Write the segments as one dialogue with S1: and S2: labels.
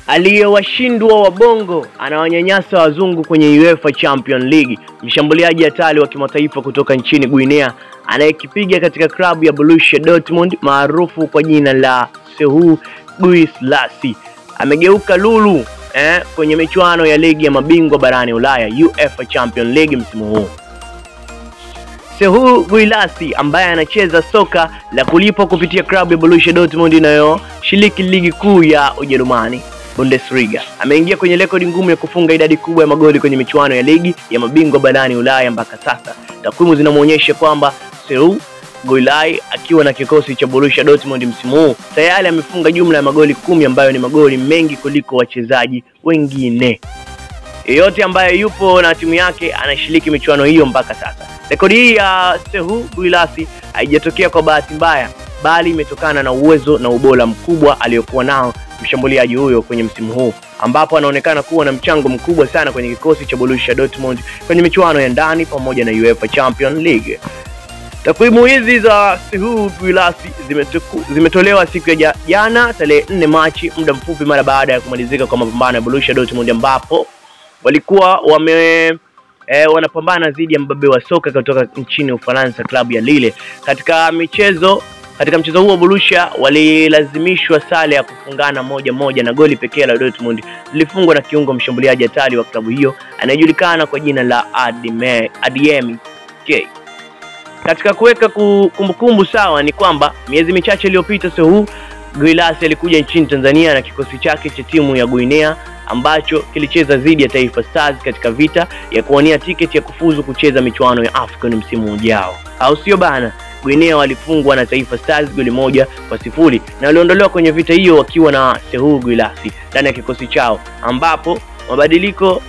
S1: Aliyewashindwa wabongo anawanyanyasa wazungu kwenye UEFA Champions League. Mshambuliaji hatari wa kimataifa kutoka nchini Guinea anayekipiga katika klabu ya Borussia Dortmund maarufu kwa jina la Sekou Guirassy amegeuka lulu kwenye michuano ya ligi ya mabingwa barani Ulaya UEFA Champions League msimu huu. Sekou Guirassy ambaye anacheza soka la kulipwa kupitia klabu ya Borussia Dortmund inayoshiriki ligi kuu ya Ujerumani Bundesliga ameingia kwenye rekodi ngumu ya kufunga idadi kubwa ya magoli kwenye michuano ya ligi ya mabingwa barani Ulaya mpaka sasa. Takwimu zinamuonyesha kwamba Sekou Guirassy akiwa na kikosi cha Borussia Dortmund msimu huu tayari amefunga jumla ya magoli 10 ambayo ni magoli mengi kuliko wachezaji wengine. Yeyote ambaye yupo na timu yake anashiriki michuano hiyo mpaka sasa. Rekodi hii ya Sekou Guirassy haijatokea kwa bahati mbaya, bali imetokana na uwezo na ubora mkubwa aliyokuwa nao mshambuliaji huyo kwenye msimu huu, ambapo anaonekana kuwa na mchango mkubwa sana kwenye kikosi cha Borussia Dortmund kwenye michuano ya ndani pamoja na UEFA Champions League. Takwimu hizi za Sekou Guirassy zimetolewa siku ya jana tarehe 4 Machi, muda mfupi mara baada ya kumalizika kwa mapambano ya Borussia Dortmund ambapo walikuwa wanapambana dhidi ya mbabe wa soka kutoka nchini Ufaransa klabu ya Lille. Katika mchezo huo Borussia walilazimishwa sare ya kufungana 1-1 na goli pekee la Dortmund lilifungwa na kiungo mshambuliaji hatari wa klabu hiyo anayejulikana kwa jina la Adeyemi J. Katika kuweka kumbukumbu sawa ni kwamba miezi michache iliyopita Sekou Guirassy alikuja nchini Tanzania na kikosi chake cha timu ya Guinea ambacho kilicheza dhidi ya Taifa Stars katika vita ya kuwania tiketi ya kufuzu kucheza michuano ya AFCON msimu ujao. Au sio bana? Guinea walifungwa na Taifa Stars goli 1-0 na waliondolewa kwenye vita hiyo wakiwa na Sekou Guirassy ndani ya kikosi chao, ambapo mabadiliko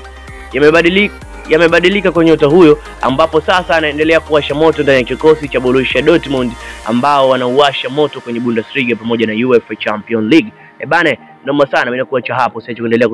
S1: yamebadilika kwa nyota huyo, ambapo sasa anaendelea kuwasha moto ndani ya kikosi cha Borussia Dortmund ambao wanauwasha moto kwenye Bundesliga pamoja na UEFA Champions League. Bana, noma sana, mimi nakuacha hapo sasa kuendelea